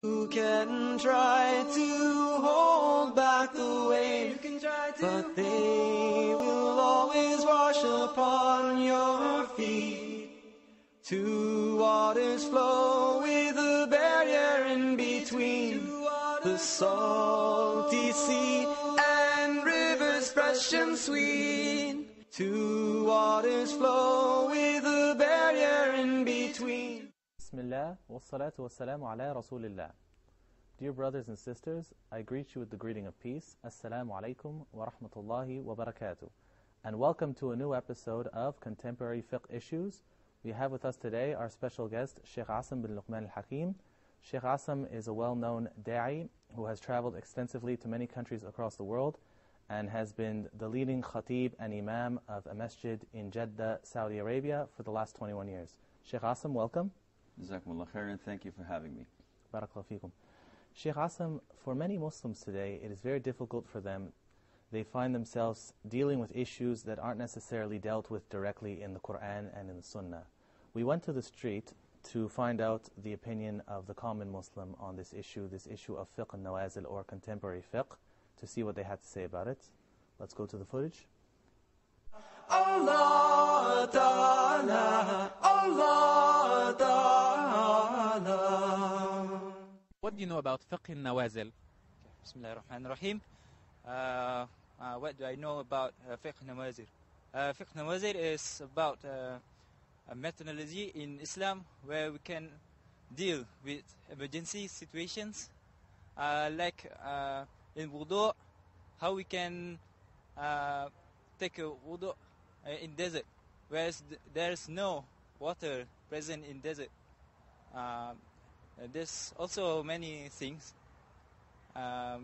You can try to hold back the wave, but they will always wash upon your feet. Two waters flow with a barrier in between, the salty sea and rivers fresh and sweet. Two waters flow with a barrier in between. Bismillah, wassalatu wassalamu ala rasulillah. Dear brothers and sisters, I greet you with the greeting of peace. Assalamu alaikum wa rahmatullahi wa barakatuh. And welcome to a new episode of Contemporary Fiqh Issues. We have with us today our special guest, Shaykh Assim bin Luqman Al-Hakim. Shaykh Assim is a well-known da'i who has traveled extensively to many countries across the world and has been the leading khatib and imam of a masjid in Jeddah, Saudi Arabia for the last 21 years. Shaykh Assim, welcome. Jazakumullah khairan, thank you for having me. Barakallahu feekum. Shaykh Assim, for many Muslims today, it is very difficult for them. They find themselves dealing with issues that aren't necessarily dealt with directly in the Qur'an and in the Sunnah. We went to the street to find out the opinion of the common Muslim on this issue of fiqh al-nawazil or contemporary fiqh, to see what they had to say about it. Let's go to the footage. Allah Ta'ala, Allah Ta'ala. What do you know about fiqh al-nawazil? Bismillahirrahmanirrahim. What do I know about fiqh al-nawazil? Fiqh al-nawazil is about a methodology in Islam where we can deal with emergency situations, like in wudu, how we can take a wudu in desert, whereas there's no water present in desert. There's also many things. I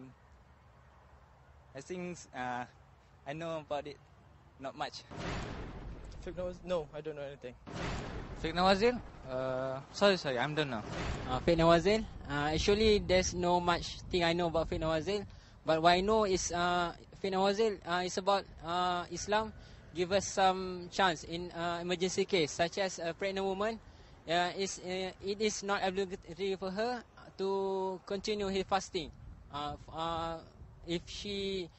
think I know about it, not much. No, I don't know anything. Fiqh nawazil? Sorry, I don't know. Fiqh nawazil? Actually, there's no much thing I know about fiqh nawazil. But what I know is fiqh nawazil is about Islam give us some chance in emergency case, such as a pregnant woman. It is not obligatory for her to continue her fasting. If she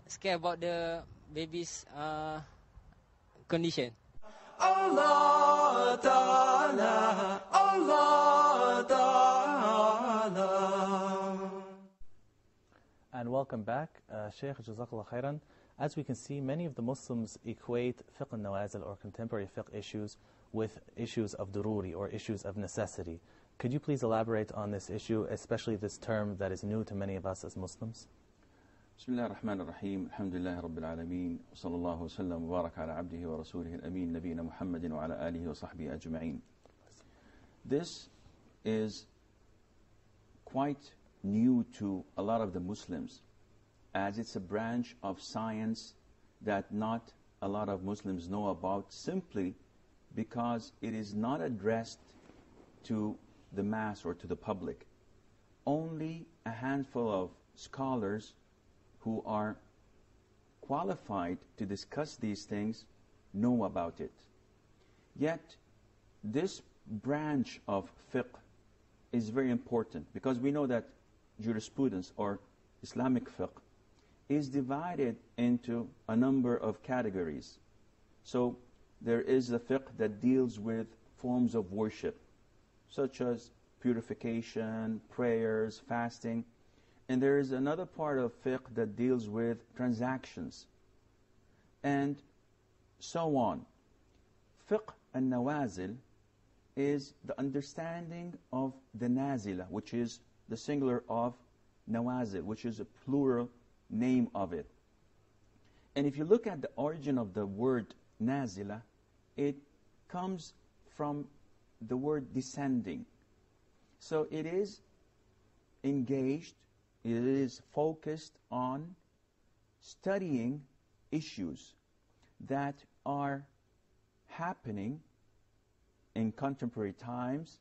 scared about the baby's condition. Allah Ta'ala, Allah Ta'ala. And welcome back, Shaykh, Jazakallah khairan. As we can see, many of the Muslims equate fiqh al-nawazil or contemporary fiqh issues with issues of dururi or issues of necessity. Could you please elaborate on this issue, especially this term that is new to many of us as Muslims? Bismillah ar-Rahman ar-Rahim, alhamdulillahi rabbil alameen, wa sallallahu wa sallam wa baraka ala abdihi wa rasulihi al-ameen, nabiyina Muhammadin wa ala alihi wa sahbihi ajma'in. This is quite new to a lot of the Muslims, as it's a branch of science that not a lot of Muslims know about, simply because it is not addressed to the mass or to the public. Only a handful of scholars who are qualified to discuss these things know about it. Yet, this branch of fiqh is very important, because we know that jurisprudence or Islamic fiqh is divided into a number of categories. So there is the fiqh that deals with forms of worship, such as purification, prayers, fasting. And there is another part of fiqh that deals with transactions, and so on. Fiqh al-nawazil is the understanding of the nazila, which is the singular of nawazil, which is a plural name of it. And if you look at the origin of the word nazila, it comes from the word descending. So it is engaged, it is focused on studying issues that are happening in contemporary times,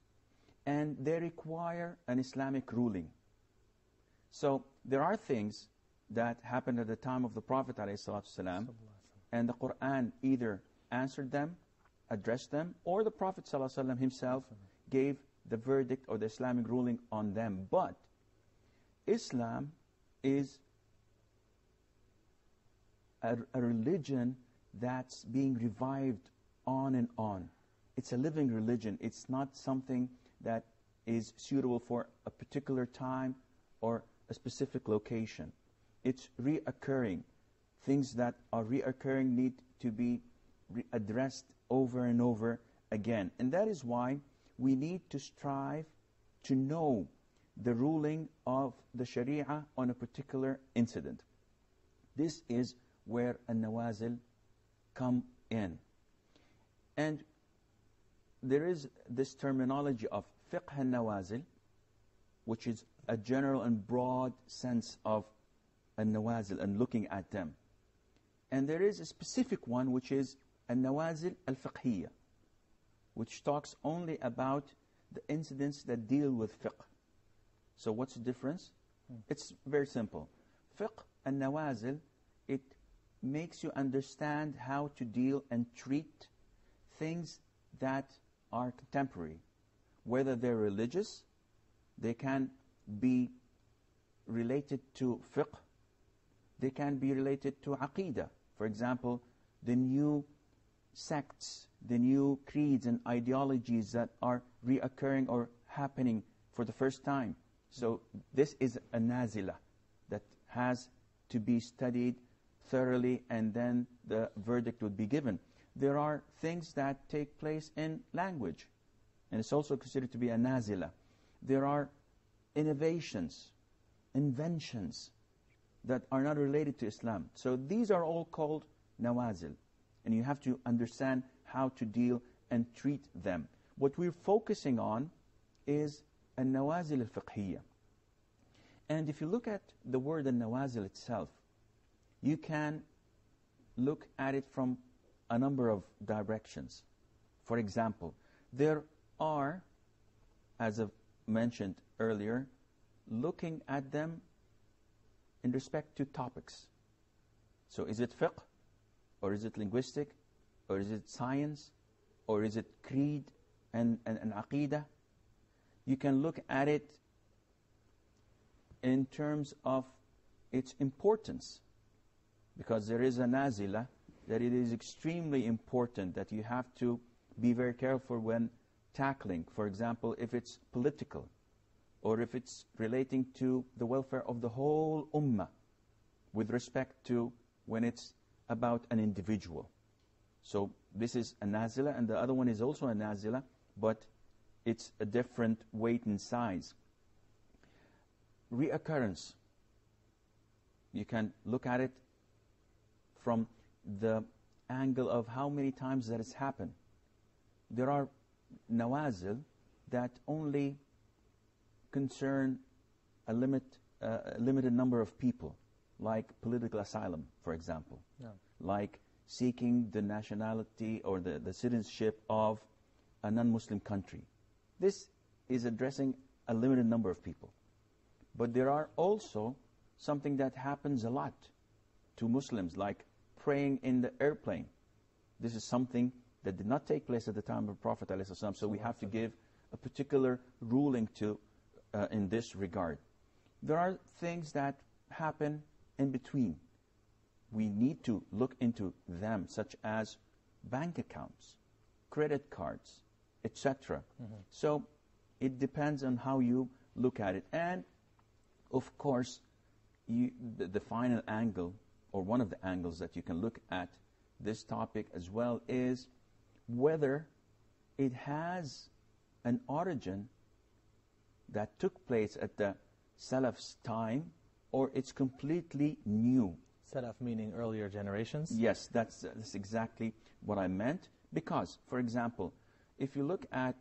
and they require an Islamic ruling. So there are things that happened at the time of the Prophet ﷺ, and the Qur'an either answered them, addressed them, or the Prophet ﷺ himself gave the verdict or the Islamic ruling on them. But Islam is a religion that's being revived on and on. It's a living religion. It's not something that is suitable for a particular time or a specific location. It's reoccurring. Things that are reoccurring need to be addressed over and over again. And that is why we need to strive to know the ruling of the Sharia on a particular incident. This is where an-nawazil come in. And there is this terminology of fiqh al-nawazil, which is a general and broad sense of an-nawazil and looking at them. And there is a specific one, which is an-nawazil al-fiqhiyya, which talks only about the incidents that deal with fiqh. So what's the difference? It's very simple. Fiqh al-nawazil, it makes you understand how to deal and treat things that are contemporary. Whether they're religious, they can be related to fiqh, they can be related to aqeedah. For example, the new sects, the new creeds and ideologies that are reoccurring or happening for the first time. So this is a nazila that has to be studied thoroughly, and then the verdict would be given. There are things that take place in language, and it's also considered to be a nazila. There are innovations, inventions that are not related to Islam. So these are all called nawazil, and you have to understand how to deal and treat them. What we're focusing on is an-nawazil al-fiqhiyya. And if you look at the word an-nawazil itself, you can look at it from a number of directions. For example, there are, as I've mentioned earlier, looking at them in respect to topics. So is it fiqh, or is it linguistic, or is it science, or is it creed and aqeedah? You can look at it in terms of its importance, because there is a nazila that it is extremely important that you have to be very careful when tackling. For example, if it's political, or if it's relating to the welfare of the whole ummah, with respect to when it's about an individual. So this is a nazila, and the other one is also a nazila, but it's a different weight and size. Reoccurrence. You can look at it from the angle of how many times that has happened. There are nawazil that only concern a limited number of people, like political asylum, for example, like seeking the nationality or the citizenship of a non-Muslim country. This is addressing a limited number of people. But there are also something that happens a lot to Muslims, like praying in the airplane. This is something that did not take place at the time of Prophet ﷺ, so we have to give a particular ruling to in this regard. There are things that happen in between. We need to look into them, such as bank accounts, credit cards, etc. So it depends on how you look at it. And of course, the final angle, or one of the angles that you can look at this topic as well, is whether it has an origin that took place at the Salaf's time, or it's completely new. Salaf meaning earlier generations? Yes, that's exactly what I meant. Because, for example, if you look at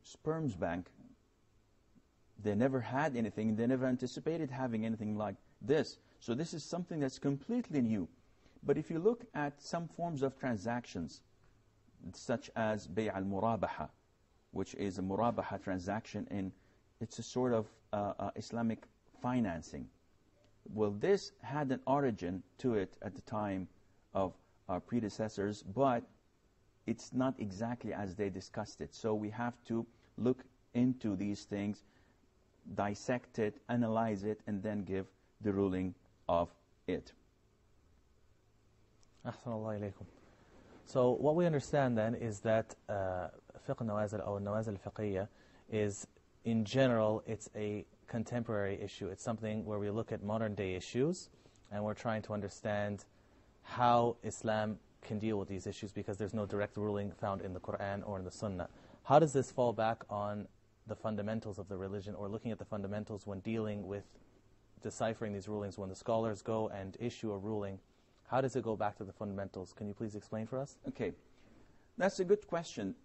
Sperm's Bank, they never had anything, they never anticipated having anything like this. So this is something that's completely new. But if you look at some forms of transactions, such as Bay' al-Murabaha, which is a Murabaha transaction, and it's a sort of Islamic financing. Well, this had an origin to it at the time of our predecessors, but it's not exactly as they discussed it. So we have to look into these things, dissect it, analyze it, and then give the ruling of it. أحسن الله إليكم. So what we understand then is that fiqh nawazil or nawazil fiqhiyya is, in general, it's a contemporary issue. It's something where we look at modern day issues and we're trying to understand how Islam can deal with these issues, because there's no direct ruling found in the Qur'an or in the Sunnah. How does this fall back on the fundamentals of the religion, or looking at the fundamentals when dealing with deciphering these rulings? When the scholars go and issue a ruling, how does it go back to the fundamentals? Can you please explain for us? Okay, that's a good question.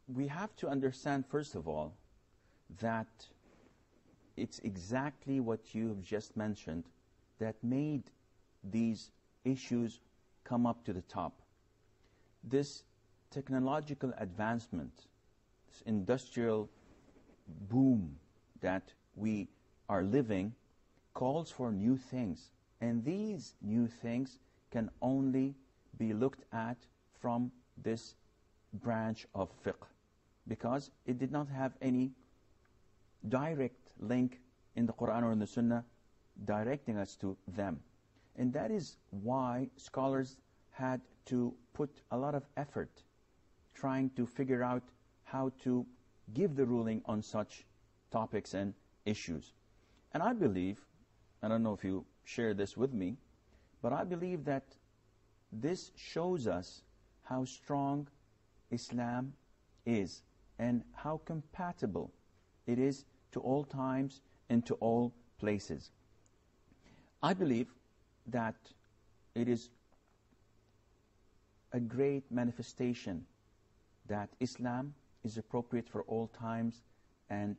We have to understand, first of all, that it's exactly what you have just mentioned that made these issues come up to the top. This technological advancement, this industrial boom that we are living, calls for new things. And these new things can only be looked at from this branch of fiqh, because it did not have any direct link in the Qur'an or in the Sunnah directing us to them. And that is why scholars had to put a lot of effort trying to figure out how to give the ruling on such topics and issues. And I believe, I don't know if you share this with me, but I believe that this shows us how strong Islam is and how compatible it is to all times and to all places. I believe that it is a great manifestation that Islam is appropriate for all times and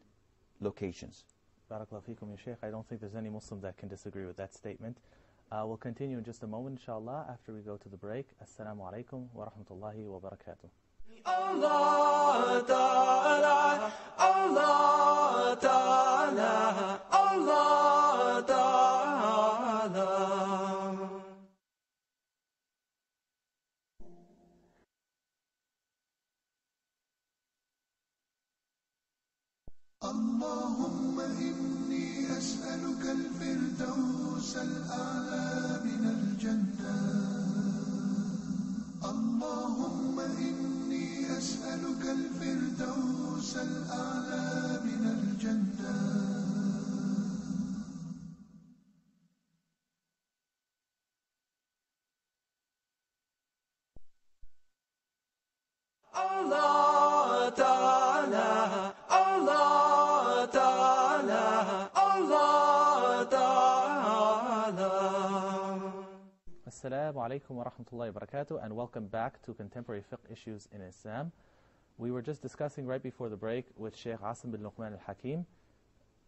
locations. Barakallahu feekum, ya Shaykh. I don't think there's any Muslim that can disagree with that statement. We'll continue in just a moment, inshallah, after we go to the break. Assalamu alaikum wa rahmatullahi wa barakatuh. Allah Ta'ala, Allah Ta'ala, Allah Ta'ala. اللهم إني أسألك الفردوس الأعلى من الجنة. اللهم إني أسألك الفردوس الأعلى من الجنة. Allah Ta'ala, Allah Ta'ala, Allah Ta'ala. Assalamu alaikum wa rahmatullahi wa barakatuh, and welcome back to Contemporary Fiqh Issues in Islam. We were just discussing right before the break with Shaykh Assim bin Luqman al-Hakim.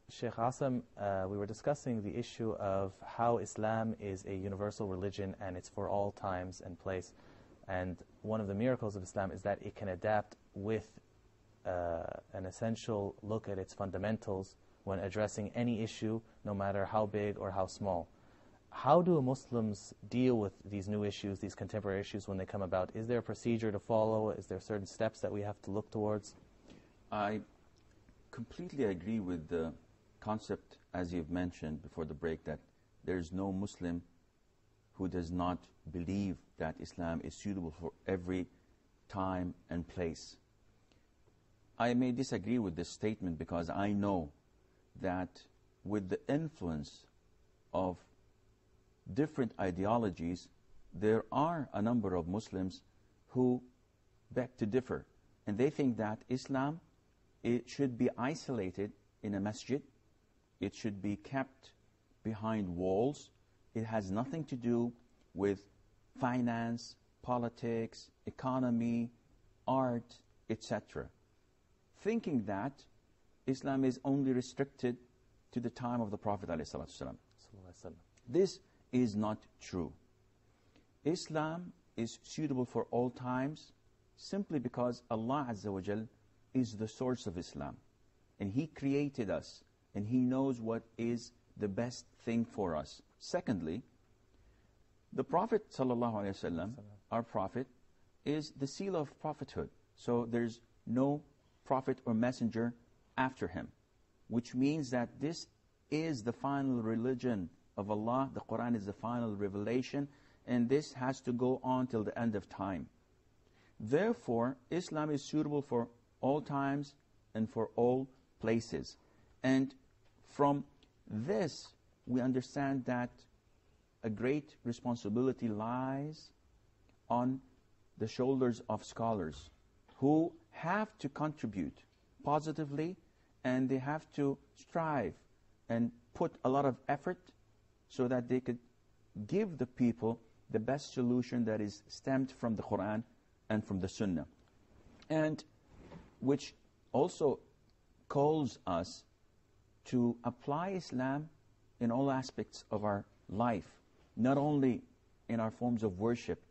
Shaykh Asim, we were discussing the issue of how Islam is a universal religion and it's for all times and place. And one of the miracles of Islam is that it can adapt with an essential look at its fundamentals when addressing any issue, no matter how big or how small. How do Muslims deal with these new issues, these contemporary issues, when they come about? Is there a procedure to follow? Is there certain steps that we have to look towards? I completely agree with the concept, as you've mentioned before the break, that there's no Muslim who does not believe that Islam is suitable for every time and place. I may disagree with this statement because I know that with the influence of different ideologies, there are a number of Muslims who beg to differ. And they think that Islam, it should be isolated in a masjid. It should be kept behind walls. It has nothing to do with finance, politics, economy, art, etc. Thinking that Islam is only restricted to the time of the Prophet ﷺ. This is not true. Islam is suitable for all times simply because Allah Azza wa Jal is the source of Islam. And He created us, and He knows what is the best thing for us. Secondly, the Prophet ﷺ, our Prophet, is the seal of prophethood. So there's no prophet or messenger after him, which means that this is the final religion of Allah. The Qur'an is the final revelation, and this has to go on till the end of time. Therefore, Islam is suitable for all times and for all places. And from this, we understand that a great responsibility lies on the shoulders of scholars who have to contribute positively, and they have to strive and put a lot of effort so that they could give the people the best solution that is stemmed from the Qur'an and from the Sunnah. And which also calls us to apply Islam in all aspects of our life, not only in our forms of worship,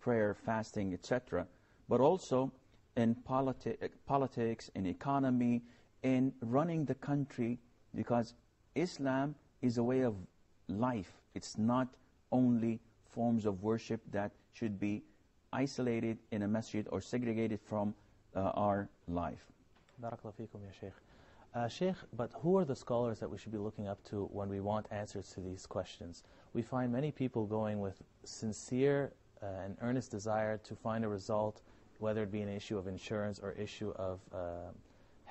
prayer, fasting, etc., but also in politics, in economy, in running the country, because Islam is a way of life. It's not only forms of worship that should be isolated in a masjid or segregated from our life. Barakallahu feekum, ya Shaykh. Shaykh, but who are the scholars that we should be looking up to when we want answers to these questions? We find many people going with sincere and earnest desire to find a result, whether it be an issue of insurance or issue of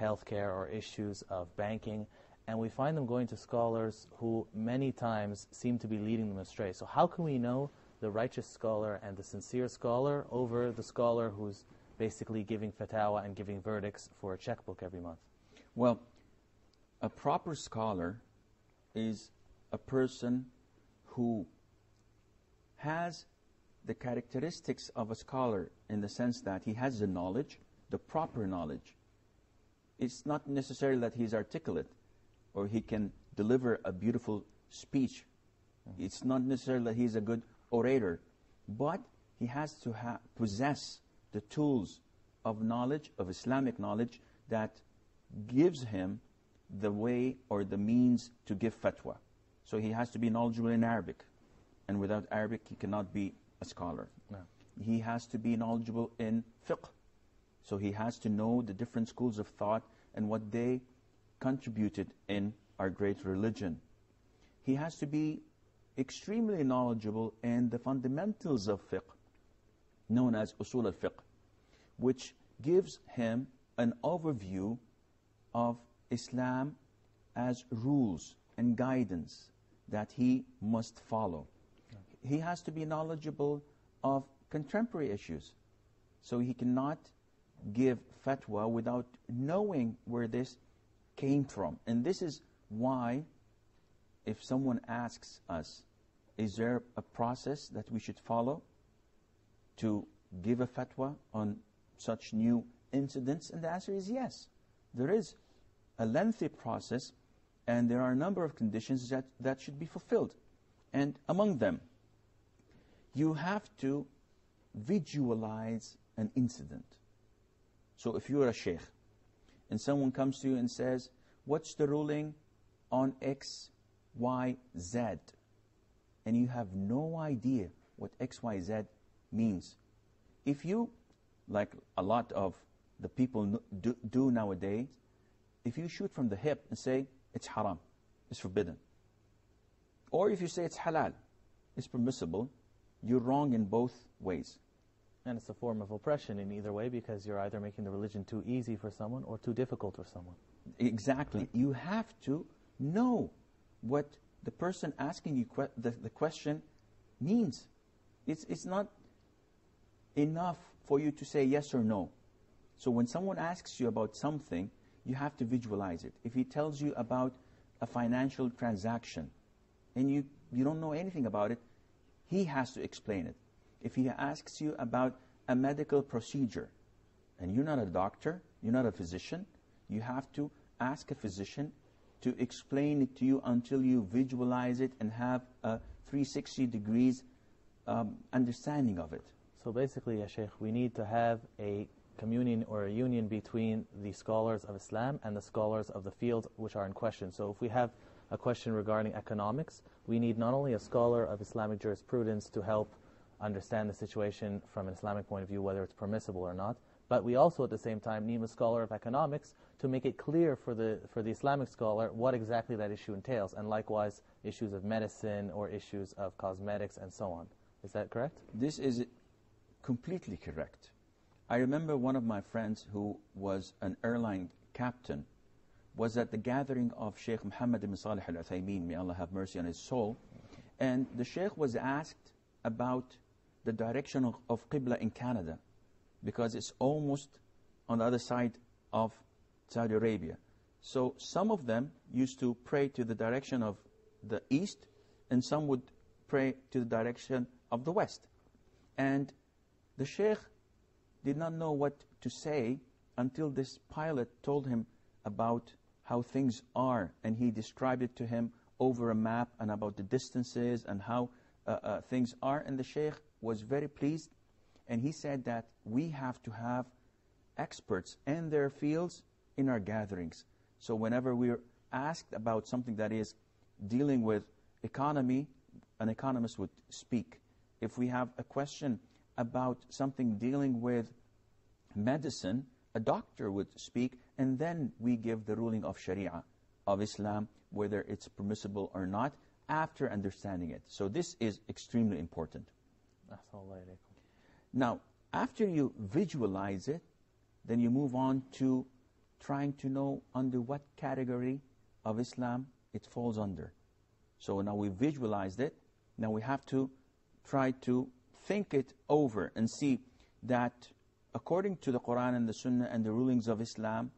healthcare or issues of banking, and we find them going to scholars who many times seem to be leading them astray. So how can we know the righteous scholar and the sincere scholar over the scholar who's basically giving fatwa and giving verdicts for a checkbook every month? Well, a proper scholar is a person who has the characteristics of a scholar in the sense that he has the knowledge, the proper knowledge. It's not necessarily that he's articulate or he can deliver a beautiful speech. It's not necessarily that he's a good orator, but he has to possess the tools of knowledge, of Islamic knowledge, that gives him the way or the means to give fatwa. So he has to be knowledgeable in Arabic, and without Arabic he cannot be a scholar. No. He has to be knowledgeable in fiqh, so he has to know the different schools of thought and what they contributed in our great religion. He has to be extremely knowledgeable in the fundamentals of fiqh, known as usul al-fiqh, which gives him an overview of Islam as rules and guidance that he must follow. He has to be knowledgeable of contemporary issues, so he cannot give fatwa without knowing where this came from. And this is why, if someone asks us, is there a process that we should follow to give a fatwa on such new incidents? And the answer is yes. There is a lengthy process, and there are a number of conditions that should be fulfilled. And among them, you have to visualize an incident. So if you're a shaykh, and someone comes to you and says, what's the ruling on X, Y, Z? And you have no idea what X, Y, Z means. If you, like a lot of the people do nowadays, if you shoot from the hip and say, it's haram, it's forbidden. Or if you say it's halal, it's permissible, you're wrong in both ways. And it's a form of oppression in either way, because you're either making the religion too easy for someone or too difficult for someone. Exactly. You have to know what the person asking you the question means. It's not enough for you to say yes or no. So when someone asks you about something, you have to visualize it. If he tells you about a financial transaction and you don't know anything about it, he has to explain it. If he asks you about a medical procedure and you're not a doctor, you're not a physician, you have to ask a physician to explain it to you until you visualize it and have a 360 degrees understanding of it. So basically, ya Shaykh, we need to have a communion or a union between the scholars of Islam and the scholars of the field which are in question. So if we have a question regarding economics, we need not only a scholar of Islamic jurisprudence to help understand the situation from an Islamic point of view, whether it's permissible or not, But we also, at the same time, need a scholar of economics to make it clear for the Islamic scholar what exactly that issue entails, and likewise issues of medicine or issues of cosmetics and so on. Is that correct? This is completely correct. I remember one of my friends who was an airline captain was at the gathering of Shaykh Muhammad ibn Salih Al-Uthaymin, may Allah have mercy on his soul, and the Shaykh was asked about the direction of Qibla in Canada, because it's almost on the other side of Saudi Arabia. So some of them used to pray to the direction of the east, and some would pray to the direction of the west. And the Shaykh did not know what to say until this pilot told him about how things are, and he described it to him over a map and about the distances and how things are. And the Shaykh was very pleased, and he said that we have to have experts in their fields in our gatherings. So whenever we're asked about something that is dealing with economy, an economist would speak. If we have a question about something dealing with medicine, a doctor would speak, and then we give the ruling of Sharia, of Islam, whether it's permissible or not, after understanding it. So this is extremely important. Now, after you visualize it, then you move on to trying to know under what category of Islam it falls under. So now we visualized it, now we have to try to think it over and see that according to the Qur'an and the Sunnah and the rulings of Islam,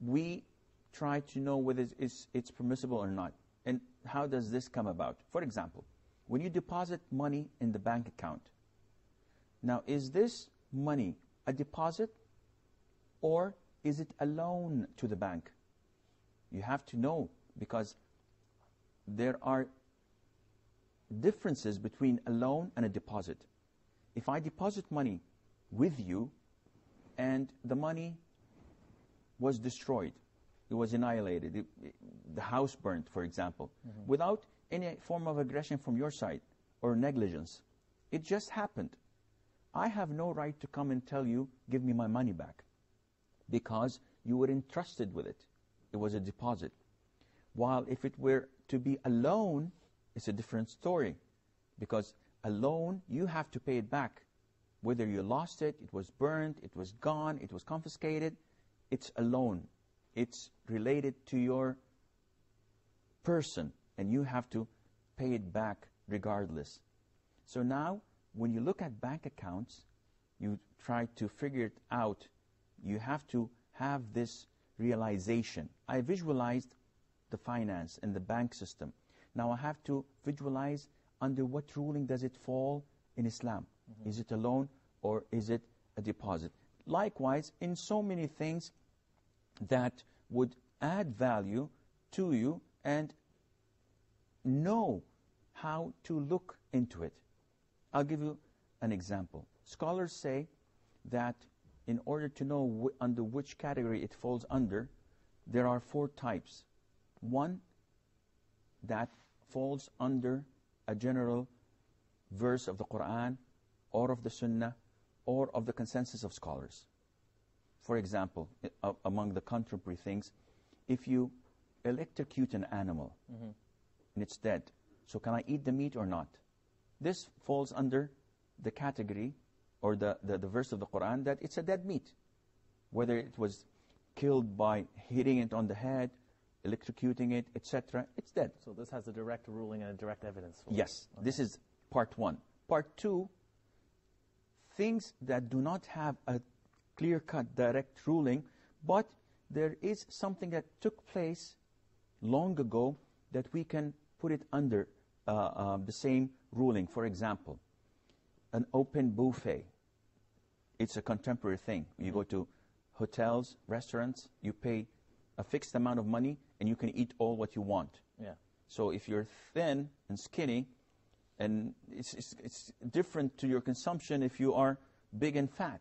we try to know whether it's permissible or not. And how does this come about? For example, when you deposit money in the bank account, now is this money a deposit or is it a loan to the bank? You have to know, because there are differences between a loan and a deposit. If I deposit money with you and the money was destroyed, it was annihilated, the house burnt, for example, without any form of aggression from your side or negligence, it just happened. I have no right to come and tell you, give me my money back, because you were entrusted with it. It was a deposit. While if it were to be a loan, it's a different story, because a loan, you have to pay it back. Whether you lost it, it was burned, it was gone, it was confiscated, it's a loan. It's related to your person, and you have to pay it back regardless. So now, when you look at bank accounts, you try to figure it out. You have to have this realization. I visualized the finance and the bank system. Now I have to visualize under what ruling does it fall in Islam. Is it a loan or is it a deposit? Likewise, in so many things that would add value to you and know how to look into it. I'll give you an example. Scholars say that in order to know under which category it falls under, there are 4 types. One, that falls under a general verse of the Qur'an or of the Sunnah or of the consensus of scholars. For example, among the contemporary things, if you electrocute an animal and it's dead, so can I eat the meat or not? This falls under the category or the verse of the Qur'an that it's a dead meat. Whether it was killed by hitting it on the head, electrocuting it, etc., it's dead. So this has a direct ruling and a direct evidence for Yes, it. Okay. This is part 1. Part 2, things that do not have a clear-cut direct ruling, but there is something that took place long ago that we can put it under the same ruling. For example, an open buffet. It's a contemporary thing. You go to hotels, restaurants, you pay a fixed amount of money and you can eat all what you want. Yeah. So if you're thin and skinny, and it's different to your consumption if you are big and fat.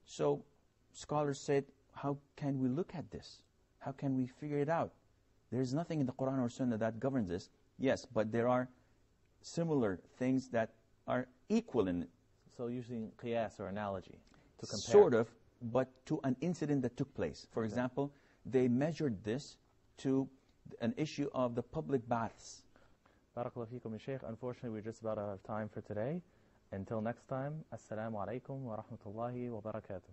So scholars said, how can we look at this? How can we figure it out? There's nothing in the Qur'an or Sunnah that governs this. Yes, but there are similar things that are equal in it. So using qiyas or analogy to compare. Sort of, but to an incident that took place. For example, they measured this to an issue of the public baths. Barakallahu feekum, Shaykh. Unfortunately, we're just about out of time for today. Until next time, Assalamu alaikum wa rahmatullahi wa barakatuh.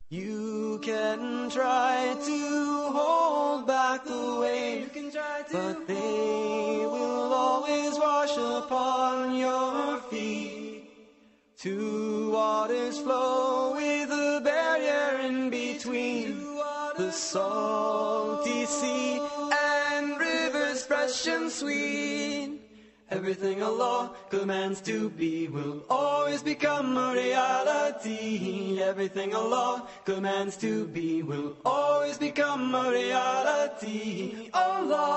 You can try to hold back the waves, but they will always wash upon your feet. Two waters flow with a barrier in between, the salty sea and rivers fresh and sweet. Everything Allah commands to be will always become a reality. Everything Allah commands to be will always become a reality. Allah